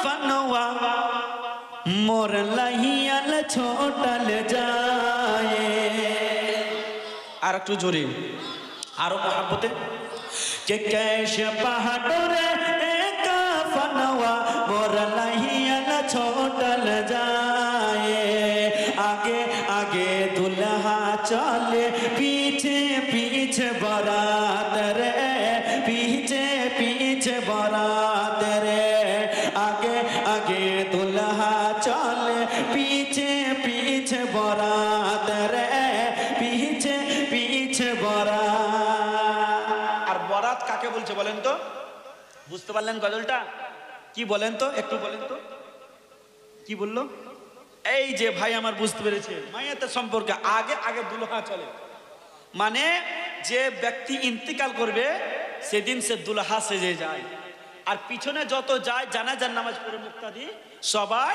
কাফনওয়া মোর লাহিয়াল ছোটাল যায়। আর একটু জোরে, আরো মহব্বতে। কে कैसे पहाड़ोरे काफनवा मोर लाहियाल छोटल जाए। आगे आगे दुल्हा चले पीछे पीछे बारात रे, पीछे पीछे बारात रे। आगे आगे दुल्हा चले पीछे पीछे बारात रे, पीछे पीछे बारात। আর বরাত কাকে বলছে বলেন তো? বুঝতে পারলেন গজলটা কি? বলেন তো, একটু বলেন তো কি বললো? এই যে ভাই আমার বুঝতে পেরেছে, মাইয়াতের সম্পর্কে আগে আগে দুলহা চলে, মানে যে ব্যক্তি ইন্তিকাল করবে সেদিন সে দুলহা সেজে যায়, আর পিছনে যত যায় জানাজার নামাজ পড়ে মুক্তাদি সবাই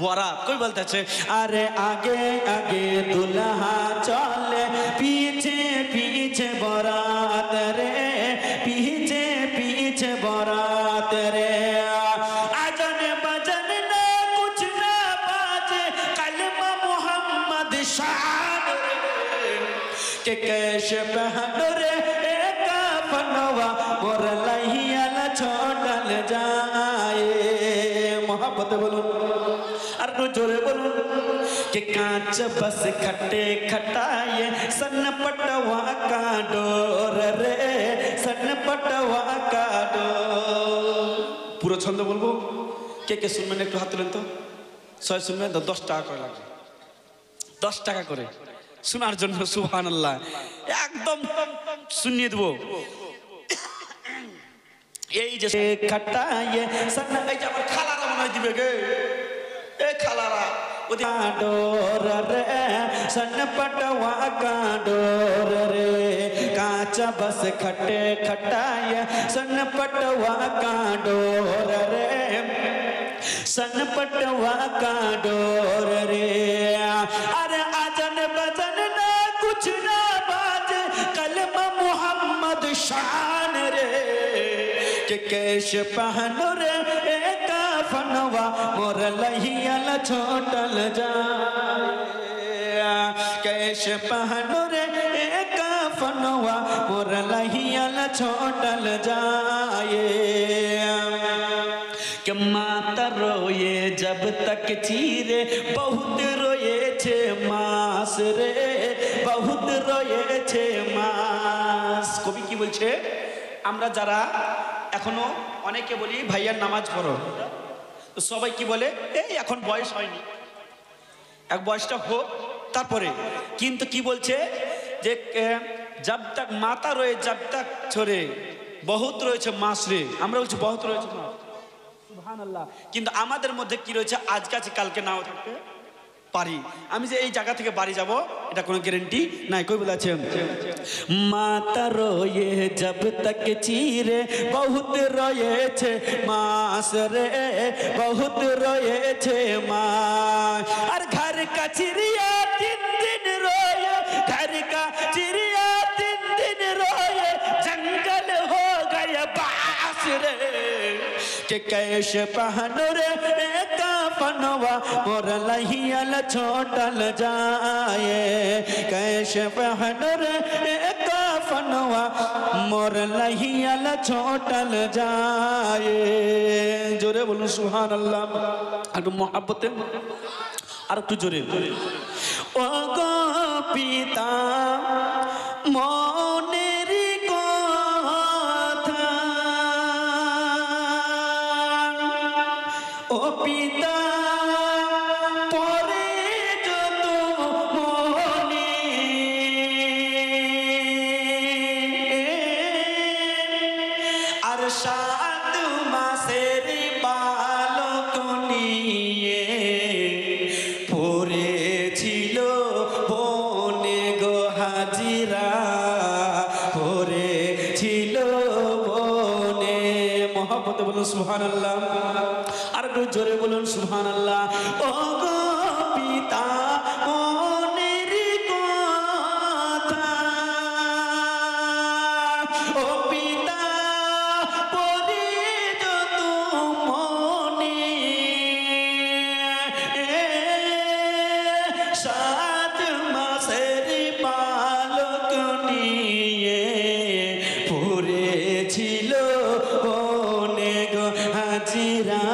বরাত। কই বলতেছে আরে আগে আগে দুলহা চলে পিছে পিছে বরাত রে, পিছে পিছে বরাত রে। আজান বাজান না কুছ না বাজে কলমা মোহাম্মদ শান রে। কে कैसे पहनो रे काफनवा मोर लाहियाल छोटल जाए। मोहब्बत बोलो আর জোরে বলুন। कि कांच बस खट्टे खटाए सन पटवा का डोर रे, सन पटवा का डोर। পুরো ছন্দ বলবো, কে কে শুনবেন একটু হাত তুলেন তো। সবাই শুনবেন তো? 10 টাকা করে লাগবে, 10 টাকা করে শোনার জন্য। সুবহানাল্লাহ, একদম শুনিয়ে দেবো। এই যে খটায়ে সন, এই যে আমার খালারা মনে হয় দিবে গে, ए खलारा डोर रे सन पटवा का डोर रे। कांचा बस खट्टे खटाए सन पटवा का डोर रे, सन पटवा का डोर रे। अरे आजन बजन ना कुछ ना बाजे कलमा मोहम्मद शान रे। के कैसे पहनो रे काफनवा मोर लाहियाल छोटल जाए। कैसे पहनो रे काफनवा मोर लाहियाल छोटल जाए। कि माता रोए जब तक चीरे बहुत रोए छे मास रे, बहुत रोए छे मास। কবি কি বলছে? আমরা যারা এখনো অনেকে বলি ভাইয়ার নামাজ পড়ো, তো সবাই কি বলে এই এখন বয়স হয়নি, এক বয়সটা হোক তারপরে। কিন্তু কি বলছে যে জব তক মাতা রয়ে জব তক ছোরে বহুত রয়েছে মাস রে। আমরা বলছি বহুত রয়েছে মাস, সুবহানাল্লাহ। কিন্তু আমাদের মধ্যে কি রয়েছে, আজকে আছে কালকে নাও থাকতে পারি। আমি যে এই জায়গা থেকে বাড়ি যাব এটা কোনো গ্যারান্টি নাই। কই বলেছে মাতা রয়ে জব তক চিরে বহুত রয়েছে মাস রে, বহুত রয়েছে মাস। আর ঘর কা চিড়িয়া 3 दिन रोए, घर का चिड़िया 3 दिन रोए, जंगल हो गए बास रे। के कैसे पहनो रे काफनवा मोर लाहियाल छोटल जाए। कैसे पहनो रे काफनवा मोर लाहियाल छोटल जाए। জোরে বলুন সুবহানাল্লাহ, একটু মহব্বতে আর একটু জোরে। ও গো পিতা মনের কথা, ও পিতা পরে যত মনে, আর 7 মাসের বালক নিয়ে পড়েছিল বনে গো হাজিরা, পড়েছিল বনে। মহব্বতে বলুন সুবহানাল্লাহ, আর একটু জোরে বলুন সুবহানাল্লাহ। ও গো পিতা মনের কথা, ও পিতা পরে যত মনে, হাজিরা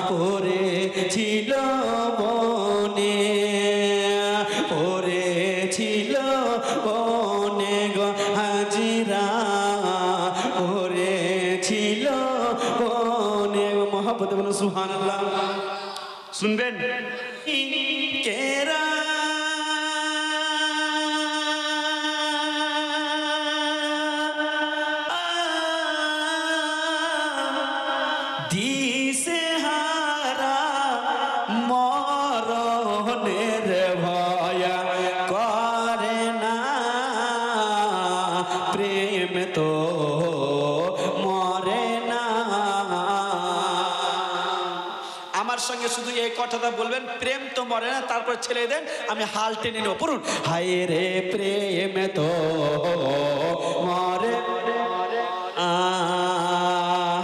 পড়েছিল বনে, পড়েছিল বনে গো হাজিরা পড়েছিল বনে। মহব্বত বলুন সুবহানাল্লাহ। শুনবেন কেরা দিশে হারা মরণের ভয়া করে না, প্রেম তো মরে না। আমার সঙ্গে শুধু এই কথাটা বলবেন, প্রেম তো মরে না, তারপর ছেড়ে দেন, আমি হাল টেনে নেব। পড়ুন, হায় রে প্রেম তো মরে,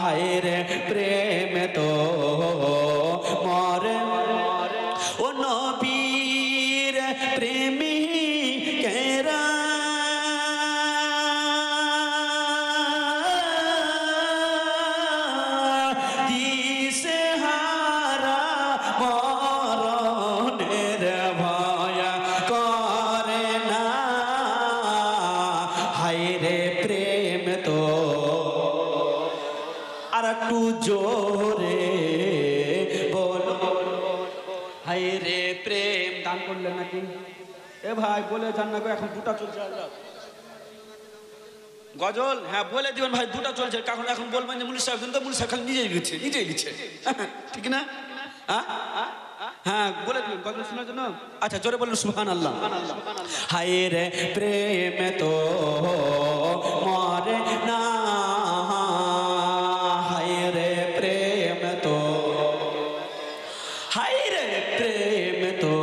হায় রে প্রেম তো মরে, ও নবীর প্রেমী কেরা দিশে হারা মরণের ভয়া করে না, হায় রে প্রেম তো। আর একটু জোরে বলো, হায় রে প্রেম। দান করলেন নাকি? এ ভাই বলে যান না গো, এখন দুটা চলছে গজল। হ্যাঁ বলে দিবেন ভাই, দুটা চলছে। কারণ এখন বলবেন যে মুলি সাহেব, কিন্তু মুলি সাহেব খালি নিজেই লিখছে, নিজেই লিখছে, ঠিক না? হ্যাঁ বলে দিবেন গজল শোনার জন্য। আচ্ছা জোরে বলুন সুবহানাল্লাহ। হায় রে প্রেম তো মরে না, হায় রে প্রেম তো, হায় রে প্রেম তো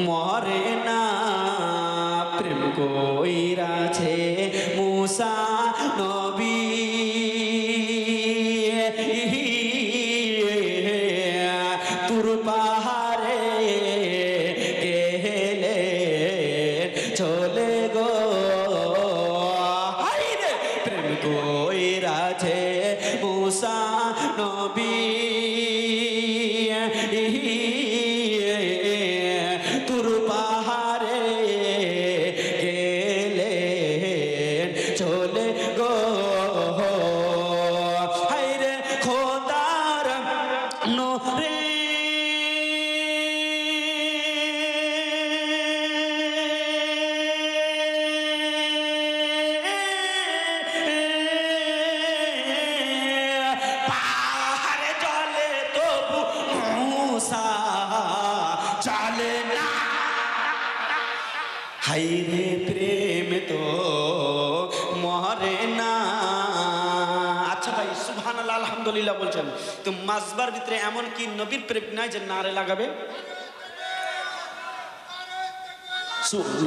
মরে না, প্রেম কইরাছে মুসা নবী, তুর পাহাড়ে গেলে চলে গো, হায় রে প্রেম কইরাছে মুসা নবী, তুর পাহাড়ে গেলে চলে গো, হায় রে খোদার নোরে পাহাড়ে জলে তবু মুসা চলে না, হায় রে প্রেম তো মরে না। আচ্ছা ভাই সুবহানাল্লাহ আলহামদুলিল্লাহ বলছেন, তো মাসবার ভিতরে এমন কি নবীর প্রেম নাই যে নারে লাগাবে?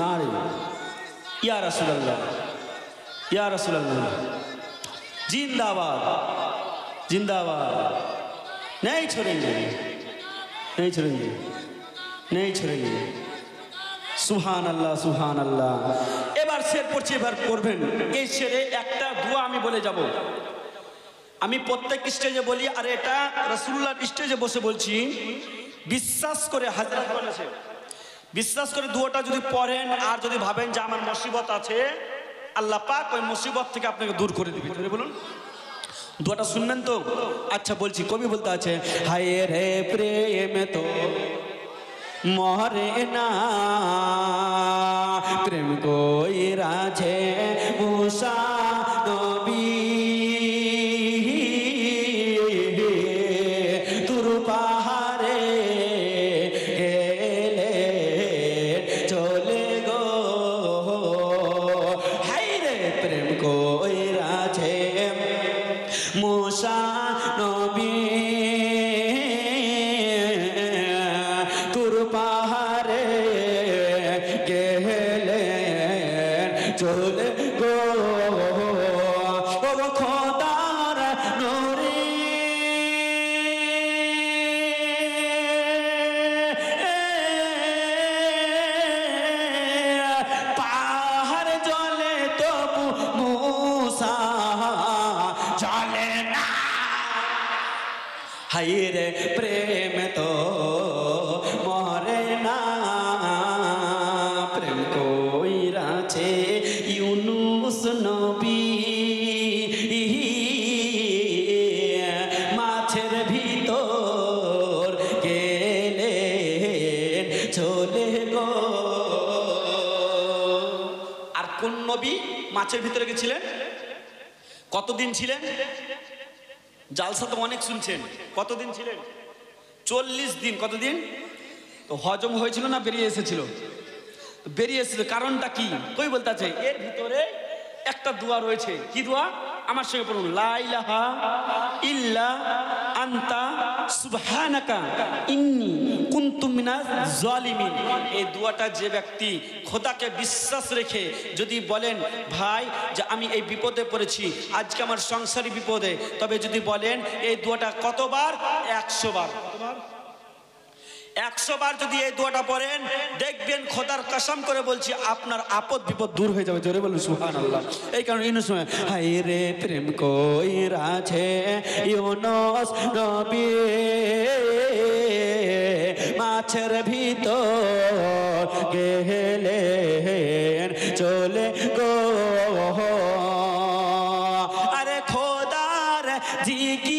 নারে ইয়া রাসূলুল্লাহ, ইয়া রাসূলুল্লাহ, जिंदाबाद जिंदाबाद, नहीं छोड़ेंगे, नहीं छोड़ेंगे, नहीं छोड़ेंगे। সুবহান আল্লাহ, সুবহান আল্লাহ। এবার শের পড়ছি, এবার পড়বেন। এই শেরে একটা দোয়া আমি বলে যাব। আমি প্রত্যেক স্টেজে বলি, আর এটা রাসূলুল্লাহর স্টেজে বসে বলছি। বিশ্বাস করে হাজরাত বলেছে, বিশ্বাস করে দোয়াটা যদি পড়েন আর যদি ভাবেন যে আমার মুসিবত আছে, আল্লাহ পাক ওই মুসিবত থেকে আপনাকে দূর করে দিবেন। বলুন দোয়াটা শুনবেন তো? আচ্ছা বলছি, কবি বলতে আছে, হায় রে প্রেম তো মরে না, প্রেম কইরাছে মুসা নবী, তুর পাহাড়ে গেলে চলে গো, হায় রে প্রেম কইরাছে মুসা নবী, তুর পাহাড়ে গেলে চলে গো, খোদার নূরে পাহাড় জলে তবু মুসা চলে হায় রে প্রেম তো মরে না, প্রেম কইরাছে ইউনুস নবী মাছের ভিতর গেলেন চলে গো। আর কোন নবী মাছের ভিতরে গেছিলেন? কতদিন ছিলেন? জালসা তো অনেক শুনছেন। কতদিন ছিলেন? 40 দিন। কতদিন? তো হজম হয়েছিল না বেরিয়ে এসেছিল? বেরিয়ে এসেছিল। কারণটা কি কই বলতে আছে? এর ভিতরে একটা দোয়া রয়েছে। কি দোয়া? আমার সঙ্গে পড়ুন, লা ইলাহা ইল্লা আনতা সুবহানাকা ইন্নী কুনতু মিনাজ জালিমিন। এই দোয়াটা যে ব্যক্তি খোদাকে বিশ্বাস রেখে যদি বলেন ভাই যে আমি এই বিপদে পড়েছি, আজকে আমার সংসারী বিপদে, তবে যদি বলেন এই দোয়াটা কতবার? 100 বার। 100 বার যদি এই দোয়াটা পড়েন, দেখবেন খোদার কসম করে বলছি আপনার আপদ বিপদ দূর হয়ে যাবে। জোরে বলুন সুবহানাল্লাহ। এই কারণে ইউনুস হায় রে প্রেম কইরাছে ইউনুস নবী মাছের ভিতর গেলেন চলে গো। আরে খোদার জিকি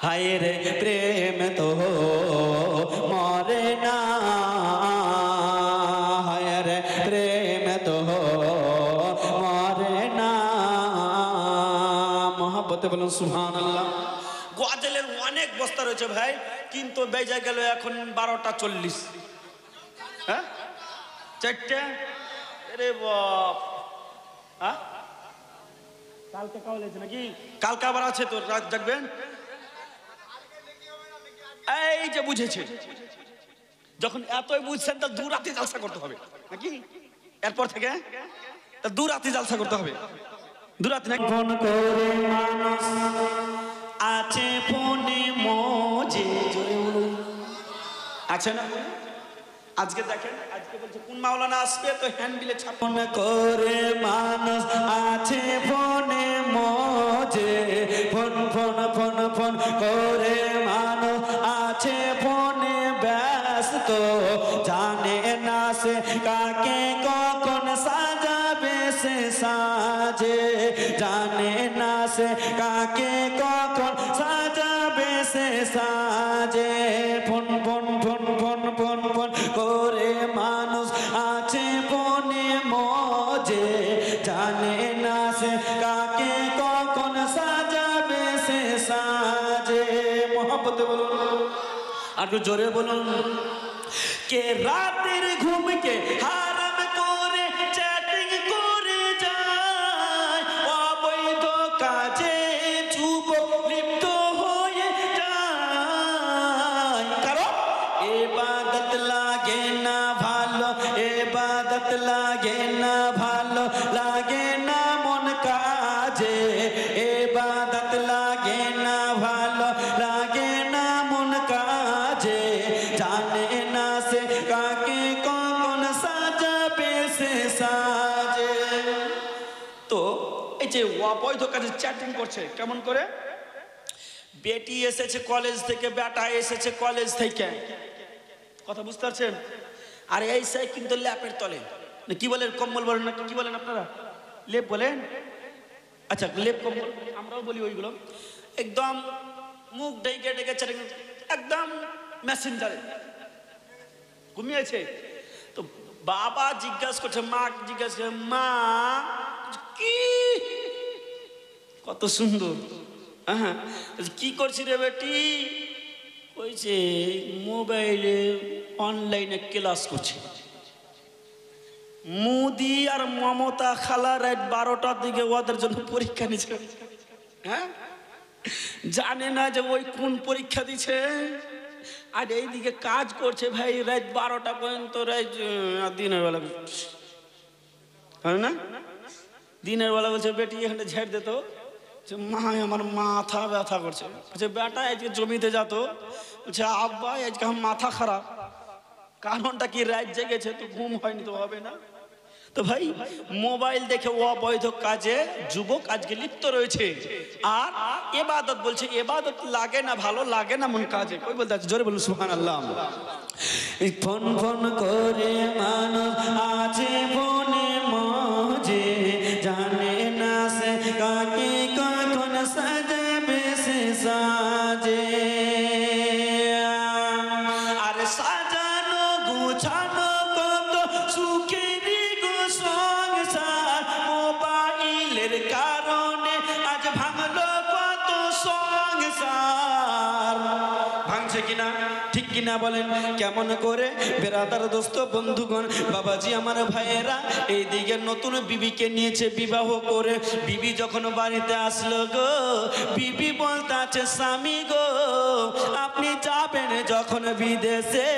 হায় রে প্রেম তো মরে না, হায় রে প্রেম তো মরে না। মহব্বতে বলুন সুবহানাল্লাহ। গজলের অনেক বস্তা রয়েছে ভাই, কিন্তু বেজে গেল এখন 12টা 40। হ্যাঁ 4টে। আরে বাপ, হ্যাঁ কালকে কাল আছে নাকি? কালকে আবার আছে তো, রাত জাগবেন। এই যে বুঝেছে, যখন এতই বুঝছেন তা 2 রাতে জালসা করতে হবে নাকি? এরপর থেকে তা 2 রাতে জালসা করতে হবে। 2 রাতে নাকি? ফোন করে মানুষ আছে ফোনে মজে, জোরে বলুন আছে না? আজকে দেখেন, আজকে বলছে কোন মাওলানা আসবে, তো হ্যান্ডবিলে ছাপন করে মানুষ আছে ফোনে মজে, ফোন ফোন ফোন ফোন করে মানুষ আছে ফোনে ব্যস্ত, জানে না সে কাকে কখন সাজাবে সে সাজে, জানে না সে কাকে কখন সাজাবে সে সাজে। Phone phone phone phone phone phone করে মানুষ আছে ফোনে মজে, জানে না সে কাকে কখন সাজাবে সে সাজে। মহব্বতে বলুন আর একটু জোরে বলুন। কে রাতের ঘুমকে হারাম করে চ্যাটিং করে যায়, অবৈধ কাজে যুবক লিপ্ত হয়ে যায়। কারণ ইবাদত লাগে না ভালো, ইবাদত লাগে না ভালো, লাগে না মন কাজে, ইবাদত লাগে না ভালো, লাগে না মন কাজে, জানে না সে কাকে কখন সাজাবে সে সাজে। তো এই যে অবৈধ কাজে চ্যাটিং করছে কেমন করে? বেটি এসেছে কলেজ থেকে, বেটা এসেছে কলেজ থেকে, কথা বুঝতে পারছেন? আর এই সাই কিন্তু ল্যাপের তলে, কি বলেন, কম্বল বলেন না কি বলেন আপনারা? লেপ বলেন? আচ্ছা লেপ কম্বল আমরাও বলি ওইগুলো। একদম মুখ ডেকে ডেকে চ্যাটিং, একদম মেসেঞ্জারে ঘুমিয়েছে। তো বাবা জিজ্ঞাসা করছে, মা জিজ্ঞাসা করছে, মা কি কত সুন্দর, হ্যাঁ কি করছি রে বেটি? কইছে মোবাইলে অনলাইনে ক্লাস করছি। মোদি আর মমতা খালা রাত 12টার দিকে ওদের জন্য পরীক্ষা নিচ্ছে। হ্যাঁ জানে না যে ওই কোন পরীক্ষা দিচ্ছে, আর এইদিকে কাজ করছে ভাই রাত 12টা পর্যন্ত। রাত দিনের বেলা হয় না, দিনের বেলা বলছে বেটি এখানে ঝেড় দে তো, মা আমার মাথা ব্যথা করছে। বলছে বেটা আজকে জমিতে যেত, বলছে আব্বা আজকে আমার মাথা খারাপ। কারণটা কি? রাত জেগেছে তো ঘুম হয়নি তো হবে না। তো ভাই মোবাইল দেখে অবৈধ কাজে যুবক আজকে লিপ্ত রয়েছে। আর ইবাদত বলছে ইবাদত লাগে না, ভালো লাগে না মন কাজে। কই বলতে আছে? জোরে বলুন সুবহানাল্লাহ। ফোন ফোন করে মানুষ আছে ফোনে মজে, জানে না সে কাকে কখন সাজাবে সে সাজে। আর সাজানো গুছানো কত সুখেরই গো সংসার, মোবাইলের কারণে আজ ভাঙলো কত সংসার। ভাঙছে কিনা? ঠিক কিনা বলেন? কেমন করে বেরাদার দোস্ত বন্ধুগণ বাবাজি আমার ভাইয়েরা, এইদিকে নতুন বিবিকে নিয়েছে বিবাহ করে। বিবি যখন বাড়িতে আসলো গো, বিবি বলতে আছে স্বামী গো আপনি যাবেন যখন বিদেশে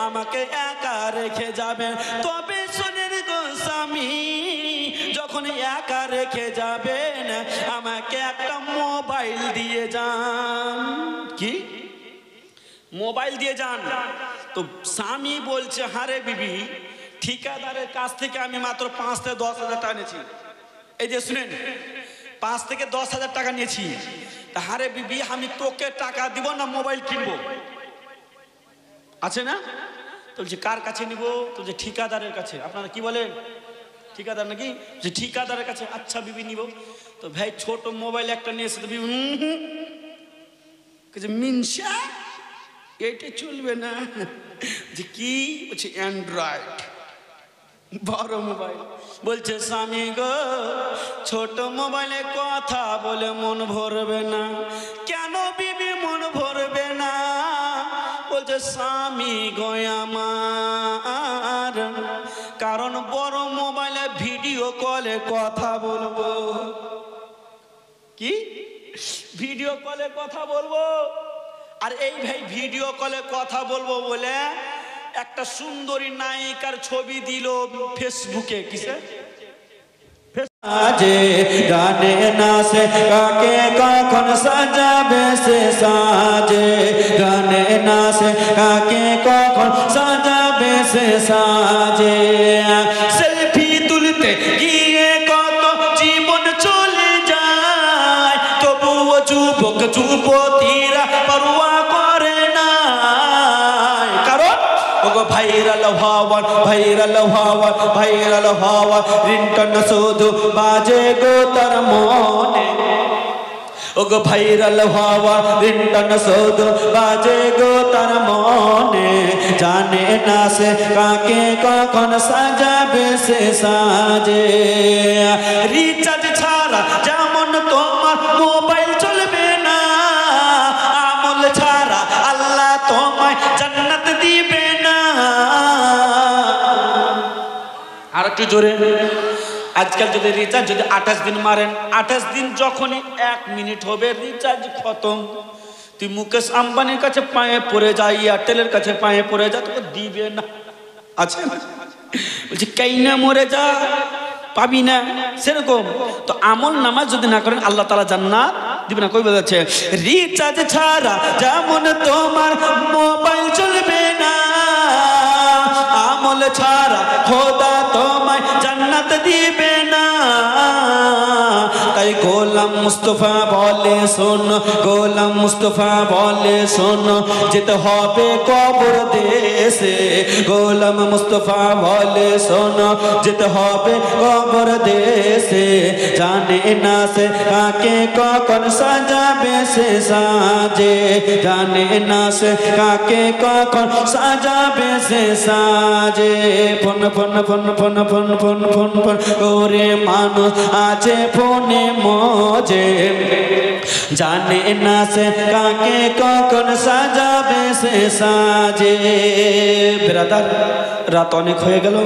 আমাকে একা রেখে যাবেন। তবে শোনেন গো স্বামী, যখন একা রেখে যাবেন আমাকে একটা মোবাইল দিয়ে যান। কি? মোবাইল দিয়ে যান। তো স্বামী বলছে হারে বিবি, ঠিকাদারের কাছ থেকে আমি মাত্র 5 থেকে 10 হাজার টাকা নিয়েছি। এই যে শুনেন, 5 থেকে 10 হাজার টাকা নিয়েছি। তা হারে বিবি আমি তোকে টাকা দিব না মোবাইল কিনবো, আছে না? তো বলছে কার কাছে নিব? তো যে ঠিকাদারের কাছে। আপনারা কি বলেন? ঠিকাদার নাকি? যে ঠিকাদারের কাছে। আচ্ছা বিবি নিব। তো ভাই ছোট মোবাইল একটা নিয়েছে। তো বিবি মিনসা এটা চলবে না। যে কি? বলছে অ্যান্ড্রয়েড, বড় মোবাইল। বলছে স্বামী গো ছোট মোবাইলে কথা বলে মন ভরবে না। কেন বিবি মন ভরবে না? বলছে স্বামী গো আমার, কারণ বড় মোবাইলে ভিডিও কলে কথা বলবো। কি? ভিডিও কলে কথা বলবো। আর এই ভাই ভিডিও কলে কথা বলবো বলে একটা সুন্দরী নায়িকার ছবি দিল ফেসবুকে। কিসে? সাজে গানে নাচে কাকে কখন সাজাবে সে সাজে, গানে নাচে কাকে কখন সাজাবে সে সাজে। সেলফি তুলতে গিয়ে কত জীবন চলে যায়, তবুও যুবক যুবতীরা পরোয়া করে না। কারণ ওগো ভাইরাল হওয়া, ভাইরাল হওয়া, ভাইরাল হওয়া রিংটন শুধু বাজে গো তার মনে। ওগো ভাইরাল হওয়া রিংটন শুধু বাজে গো তার মনে। জানে না সে কাকে কখন সাজাবে সে সাজে। রিচার্জ ছাড়া যেমন তোমার মোবাইল চলবে না, আমল ছাড়া আল্লাহ তোমায় জান্নাত দিবে না। আর একটু জোরে। আজকাল যদি রিচার্জ যদি 28 দিন মারেন, 28 দিন যখনই 1 মিনিট হবে রিচার্জ খতম। তুই মুকেশ আম্বানির কাছে পায়ে পড়ে যা, এয়ারটেলের কাছে পায়ে পড়ে যা, তোকে দিবে না। আছে বলছি কাইনা মরে যা, পাবি না। সেরকম তো আমল নামাজ যদি না করেন আল্লাহ তাআলা জান্নাত দিবে না। কই বোঝাচ্ছে? রিচার্জ ছাড়া যেমন তোমার মোবাইল চলবে না, আমল ছাড়া খোদা তোমায় জান্নাত দিবে না। তাই গোলাম মুস্তফা বলে শোনো, গোলাম মুস্তফা বলে শোনো, যেতে হবে কবর দেশে। গোলাম মুস্তফা বলে শোনো, যেতে হবে কবর দেশে। জানে না সে কাকে কখন সাজাবে সে সাজে, জানে না সে কাকে কখন সাজাবে সে সাজে। Phone phone phone phone phone phone phone phone করে মানুষ আছে ফোনে মজে, জানে না সে কাকে কখন সাজাবে সে সাজে। ব্রাদার রাত অনেক হয়ে গেল।